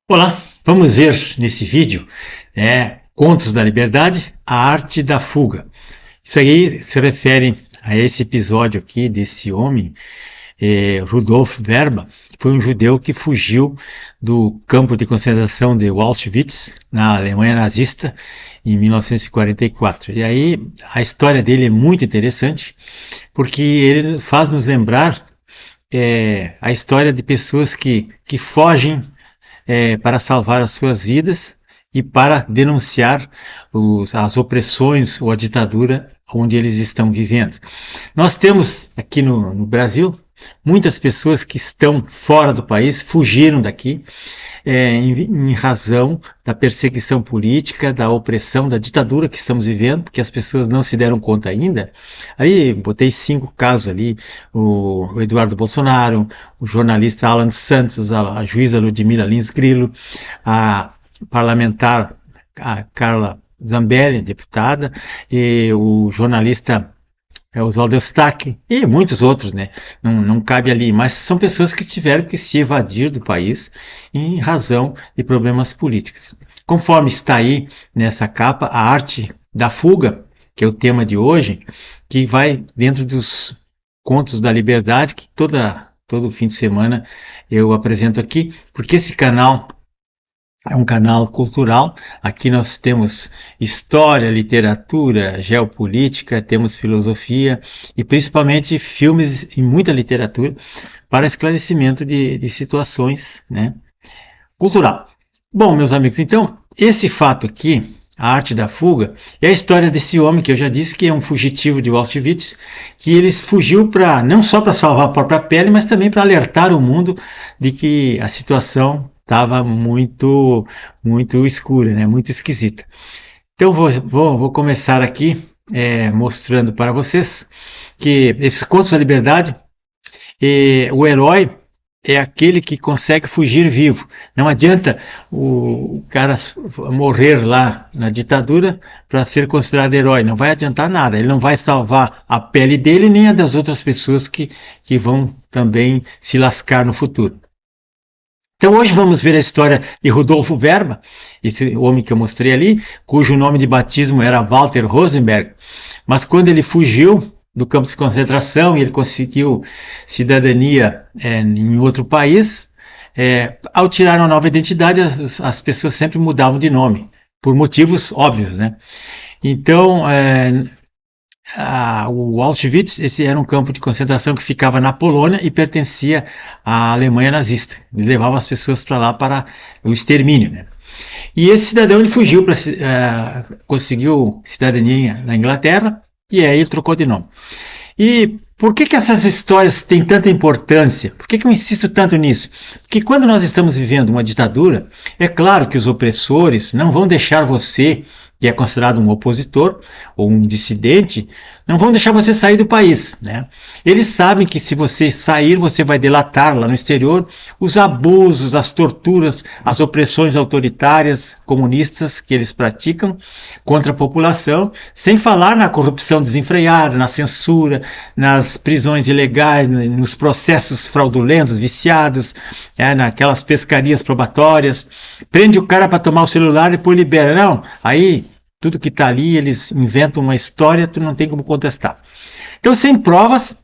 Olá, vamos ver nesse vídeo Contos da Liberdade, a arte da fuga. Isso aí se refere a esse episódio aqui desse homem, Rudolf Werber, que foi um judeu que fugiu do campo de concentração de Auschwitz, na Alemanha nazista, em 1944. E aí a história dele é muito interessante, porque ele faz nos lembrar a história de pessoas que fogem para salvar as suas vidas e para denunciar as opressões ou a ditadura onde eles estão vivendo. Nós temos aqui no Brasil muitas pessoas que estão fora do país, fugiram daqui em razão da perseguição política, da opressão, da ditadura que estamos vivendo, porque as pessoas não se deram conta ainda. Aí botei 5 casos ali: o Eduardo Bolsonaro, o jornalista Alan Santos, a juíza Ludmila Lins Grillo, a parlamentar a Carla Zambelli, deputada, e o jornalista Oswaldo Eustáquio e muitos outros, né? Não cabe ali, mas são pessoas que tiveram que se evadir do país em razão de problemas políticos. Conforme está aí nessa capa, a arte da fuga, que é o tema de hoje, que vai dentro dos Contos da Liberdade, que todo fim de semana eu apresento aqui, porque esse canal é um canal cultural. Aqui nós temos história, literatura, geopolítica, temos filosofia e principalmente filmes e muita literatura para esclarecimento de situações, né, cultural. Bom, meus amigos, então, esse fato aqui, a arte da fuga, é a história desse homem que eu já disse que é um fugitivo de Auschwitz, que ele fugiu não só para salvar a própria pele, mas também para alertar o mundo de que a situação estava muito escura, né? Muito esquisita. Então vou começar aqui mostrando para vocês que esses Contos da Liberdade, o herói é aquele que consegue fugir vivo. Não adianta o cara morrer lá na ditadura para ser considerado herói. Não vai adiantar nada. Ele não vai salvar a pele dele nem a das outras pessoas que vão também se lascar no futuro. Então hoje vamos ver a história de Rudolf Werber, esse homem que eu mostrei ali, cujo nome de batismo era Walter Rosenberg, mas quando ele fugiu do campo de concentração e ele conseguiu cidadania em outro país, ao tirar uma nova identidade, as pessoas sempre mudavam de nome, por motivos óbvios, né? Então, o Auschwitz, esse era um campo de concentração que ficava na Polônia e pertencia à Alemanha nazista. Ele levava as pessoas para lá para o extermínio, né? E esse cidadão ele fugiu, conseguiu cidadania na Inglaterra e aí ele trocou de nome. E por que essas histórias têm tanta importância? Por que eu insisto tanto nisso? Porque quando nós estamos vivendo uma ditadura, é claro que os opressores não vão deixar você, que é considerado um opositor ou um dissidente, não vão deixar você sair do país, né? Eles sabem que se você sair, você vai delatar lá no exterior os abusos, as torturas, as opressões autoritárias, comunistas que eles praticam contra a população, sem falar na corrupção desenfreada, na censura, nas prisões ilegais, nos processos fraudulentos, viciados, naquelas pescarias probatórias. Prende o cara para tomar o celular e depois libera. Não, aí tudo que está ali, eles inventam uma história, tu não tem como contestar. Então, sem provas,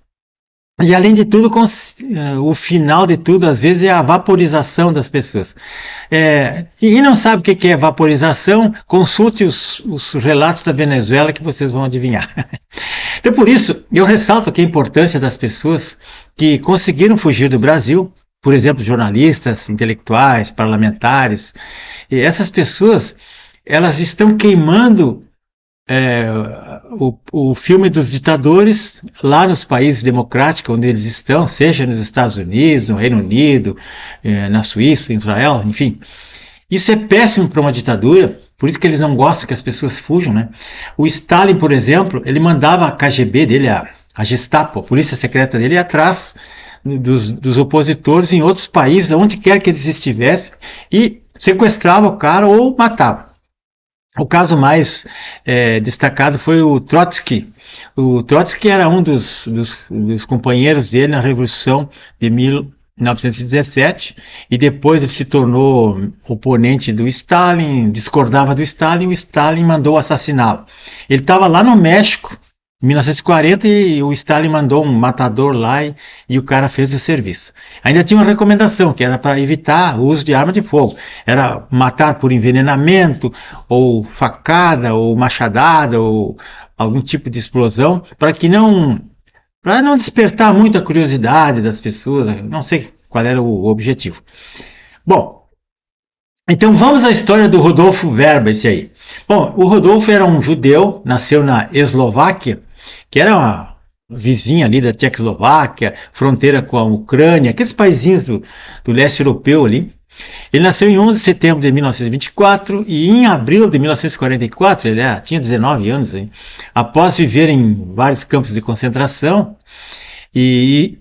e além de tudo, o final de tudo, às vezes, é a vaporização das pessoas. E não sabe o que é vaporização, consulte os relatos da Venezuela que vocês vão adivinhar. Então, por isso, eu ressalto aqui a importância das pessoas que conseguiram fugir do Brasil, por exemplo, jornalistas, intelectuais, parlamentares. E essas pessoas, elas estão queimando o filme dos ditadores lá nos países democráticos onde eles estão, seja nos Estados Unidos, no Reino Unido, na Suíça, em Israel, enfim. Isso é péssimo para uma ditadura, por isso que eles não gostam que as pessoas fujam, né? O Stalin, por exemplo, ele mandava a KGB dele, a Gestapo, a polícia secreta dele, ir atrás dos opositores em outros países, onde quer que eles estivessem, e sequestrava o cara ou matava. O caso mais destacado foi o Trotsky. O Trotsky era um dos companheiros dele na Revolução de em 1917, e depois ele se tornou oponente do Stalin, discordava do Stalin, e o Stalin mandou assassiná-lo. Ele estava lá no México, em 1940, e o Stalin mandou um matador lá e o cara fez o serviço. Ainda tinha uma recomendação, que era para evitar o uso de arma de fogo. Era matar por envenenamento, ou facada, ou machadada, ou algum tipo de explosão, para não despertar muito a curiosidade das pessoas, não sei qual era o objetivo. Bom, então vamos à história do Rodolfo Verba, esse aí. Bom, o Rodolfo era um judeu, nasceu na Eslováquia, que era uma vizinha ali da Tchecoslováquia, fronteira com a Ucrânia, aqueles paizinhos do leste europeu ali. Ele nasceu em 11 de setembro de 1924 e em abril de 1944, ele tinha 19 anos, hein, após viver em vários campos de concentração e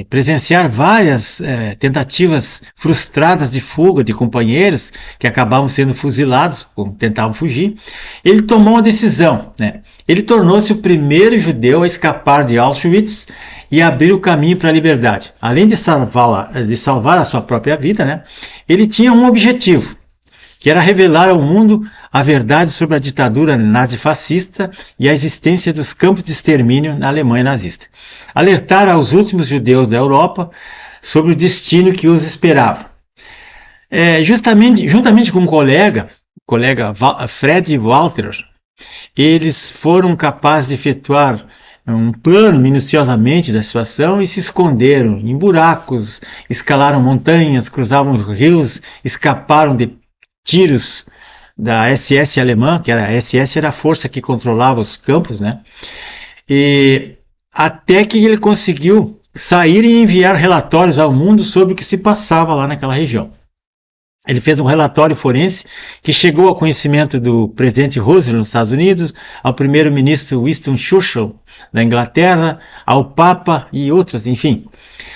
presenciar várias tentativas frustradas de fuga de companheiros que acabavam sendo fuzilados, ou tentavam fugir, ele tomou uma decisão, né? Ele tornou-se o primeiro judeu a escapar de Auschwitz e abrir o caminho para a liberdade. Além de salvar a sua própria vida, né, ele tinha um objetivo, que era revelar ao mundo a verdade sobre a ditadura nazifascista e a existência dos campos de extermínio na Alemanha nazista. Alertar aos últimos judeus da Europa sobre o destino que os esperava. Juntamente com o colega Fred Walter, eles foram capazes de efetuar um plano minuciosamente da situação e se esconderam em buracos, escalaram montanhas, cruzavam rios, escaparam de tiros da SS alemã, que a SS era a força que controlava os campos, né? E até que ele conseguiu sair e enviar relatórios ao mundo sobre o que se passava lá naquela região. Ele fez um relatório forense que chegou ao conhecimento do presidente Roosevelt nos Estados Unidos, ao primeiro-ministro Winston Churchill da Inglaterra, ao Papa e outras, enfim.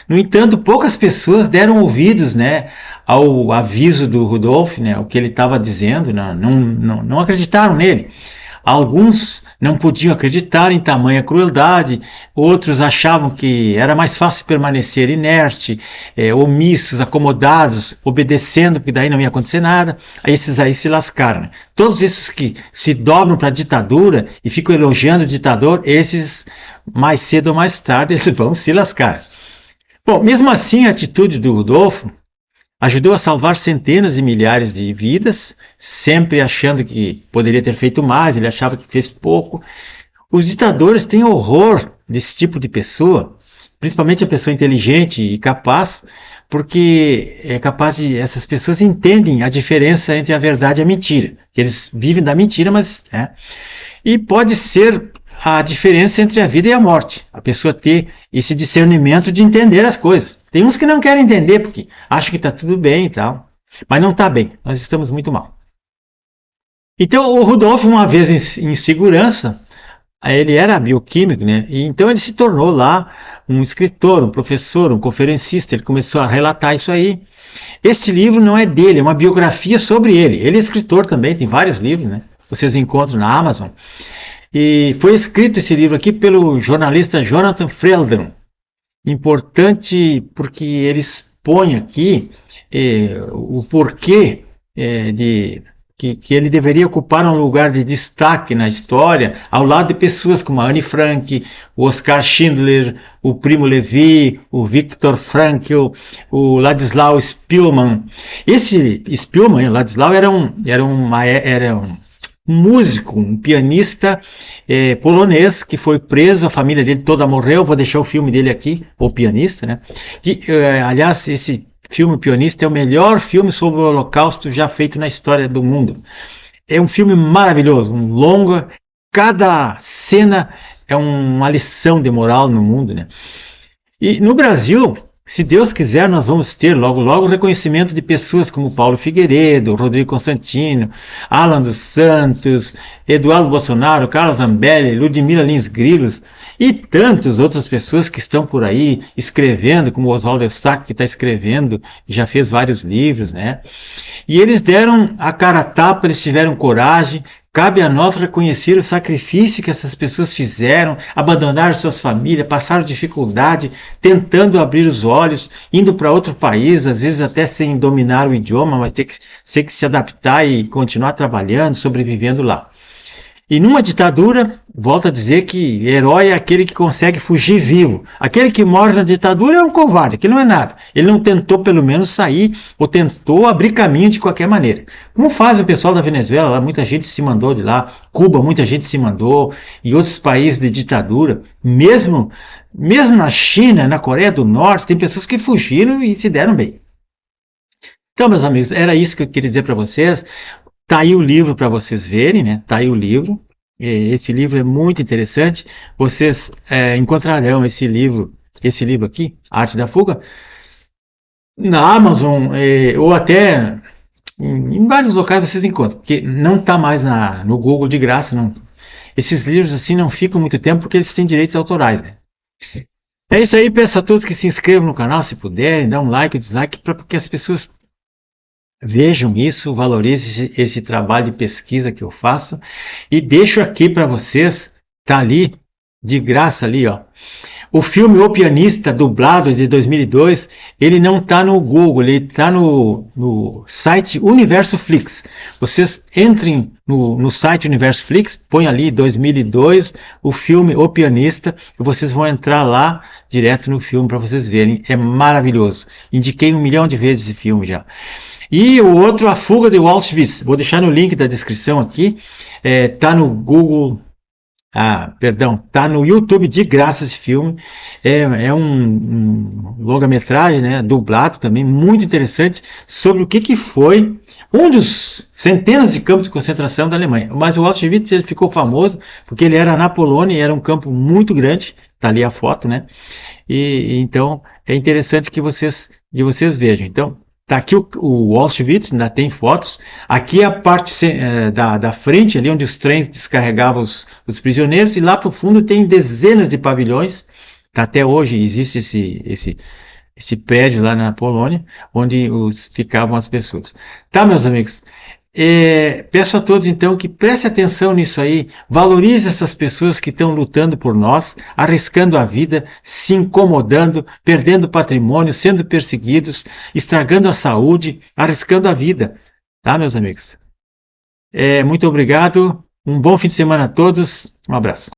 No entanto, poucas pessoas deram ouvidos, né, ao aviso do Rudolf, né, o que ele estava dizendo, não acreditaram nele. Alguns não podiam acreditar em tamanha crueldade, outros achavam que era mais fácil permanecer inerte, omissos, acomodados, obedecendo, porque daí não ia acontecer nada. Esses aí se lascaram. Né? Todos esses que se dobram para a ditadura e ficam elogiando o ditador, esses, mais cedo ou mais tarde, eles vão se lascar. Bom, mesmo assim, a atitude do Rodolfo ajudou a salvar centenas de milhares de vidas, sempre achando que poderia ter feito mais, ele achava que fez pouco. Os ditadores têm horror desse tipo de pessoa, principalmente a pessoa inteligente e capaz, porque essas pessoas entendem a diferença entre a verdade e a mentira, que eles vivem da mentira, mas... E pode ser a diferença entre a vida e a morte, a pessoa ter esse discernimento de entender as coisas. Tem uns que não querem entender porque acham que está tudo bem e tal, mas não está bem, nós estamos muito mal. Então o Rudolf, uma vez em segurança, ele era bioquímico, né? E então ele se tornou lá um escritor, um professor, um conferencista, ele começou a relatar isso aí. Este livro não é dele, é uma biografia sobre ele. Ele é escritor também, tem vários livros, né? Vocês encontram na Amazon. E foi escrito esse livro aqui pelo jornalista Jonathan Freldon. Importante porque ele expõe aqui o porquê que ele deveria ocupar um lugar de destaque na história, ao lado de pessoas como a Anne Frank, o Oskar Schindler, o Primo Levi, o Viktor Frankl, o Ladislau Spielmann. Esse Spielmann, Ladislau, era um músico, um pianista polonês que foi preso, a família dele toda morreu. Vou deixar o filme dele aqui, O Pianista, né? Aliás, esse filme, O Pianista, é o melhor filme sobre o Holocausto já feito na história do mundo. É um filme maravilhoso, um longa, cada cena é uma lição de moral no mundo, né? E no Brasil, se Deus quiser, nós vamos ter logo o reconhecimento de pessoas como Paulo Figueiredo, Rodrigo Constantino, Alan dos Santos, Eduardo Bolsonaro, Carlos Zambelli, Ludmila Lins Grilos e tantas outras pessoas que estão por aí escrevendo, como Oswaldo Eustáquio, que está escrevendo, já fez vários livros, né? E eles deram a cara a tapa, eles tiveram coragem, Cabe a nós reconhecer o sacrifício que essas pessoas fizeram, abandonaram suas famílias, passaram dificuldade, tentando abrir os olhos, indo para outro país, às vezes até sem dominar o idioma, mas ter que se adaptar e continuar trabalhando, sobrevivendo lá. E numa ditadura, volto a dizer que herói é aquele que consegue fugir vivo. Aquele que morre na ditadura é um covarde, aquele não é nada. Ele não tentou pelo menos sair ou tentou abrir caminho de qualquer maneira. Como faz o pessoal da Venezuela, lá muita gente se mandou de lá, Cuba muita gente se mandou, e outros países de ditadura, mesmo na China, na Coreia do Norte, tem pessoas que fugiram e se deram bem. Então, meus amigos, era isso que eu queria dizer para vocês. Tá aí o livro para vocês verem, né? Tá aí o livro. Esse livro é muito interessante. Vocês encontrarão esse livro aqui, Arte da Fuga, na Amazon ou até em vários locais vocês encontram, porque não está mais no Google de graça, não. Esses livros assim não ficam muito tempo porque eles têm direitos autorais, né? É isso aí, peço a todos que se inscrevam no canal se puderem, dá um like ou dislike para que as pessoas vejam isso, valorizem esse trabalho de pesquisa que eu faço e deixo aqui para vocês, tá ali, de graça ali, ó. O filme O Pianista, dublado de 2002, ele não está no Google, ele está no site Universo Flix. Vocês entrem no site Universo Flix, põe ali 2002, o filme O Pianista, e vocês vão entrar lá direto no filme para vocês verem. É maravilhoso. Indiquei 1 milhão de vezes esse filme já. E o outro, A Fuga de Auschwitz, vou deixar no link da descrição aqui, tá no Google, tá no YouTube de graça esse filme, é um longa-metragem, né, dublado também, muito interessante, sobre o que foi um dos centenas de campos de concentração da Alemanha. Mas o Auschwitz ele ficou famoso porque ele era na Polônia e era um campo muito grande, tá ali a foto, né, e então é interessante que vocês vejam. Então, tá aqui o Auschwitz, ainda tem fotos. Aqui a parte da frente, ali onde os trens descarregavam os prisioneiros, e lá para o fundo tem dezenas de pavilhões. Tá, até hoje existe esse prédio lá na Polônia, onde ficavam as pessoas. Tá, meus amigos? Peço a todos então que prestem atenção nisso aí, valorize essas pessoas que estão lutando por nós, arriscando a vida, se incomodando, perdendo patrimônio, sendo perseguidos, estragando a saúde, arriscando a vida, tá, meus amigos? Muito obrigado, um bom fim de semana a todos, um abraço.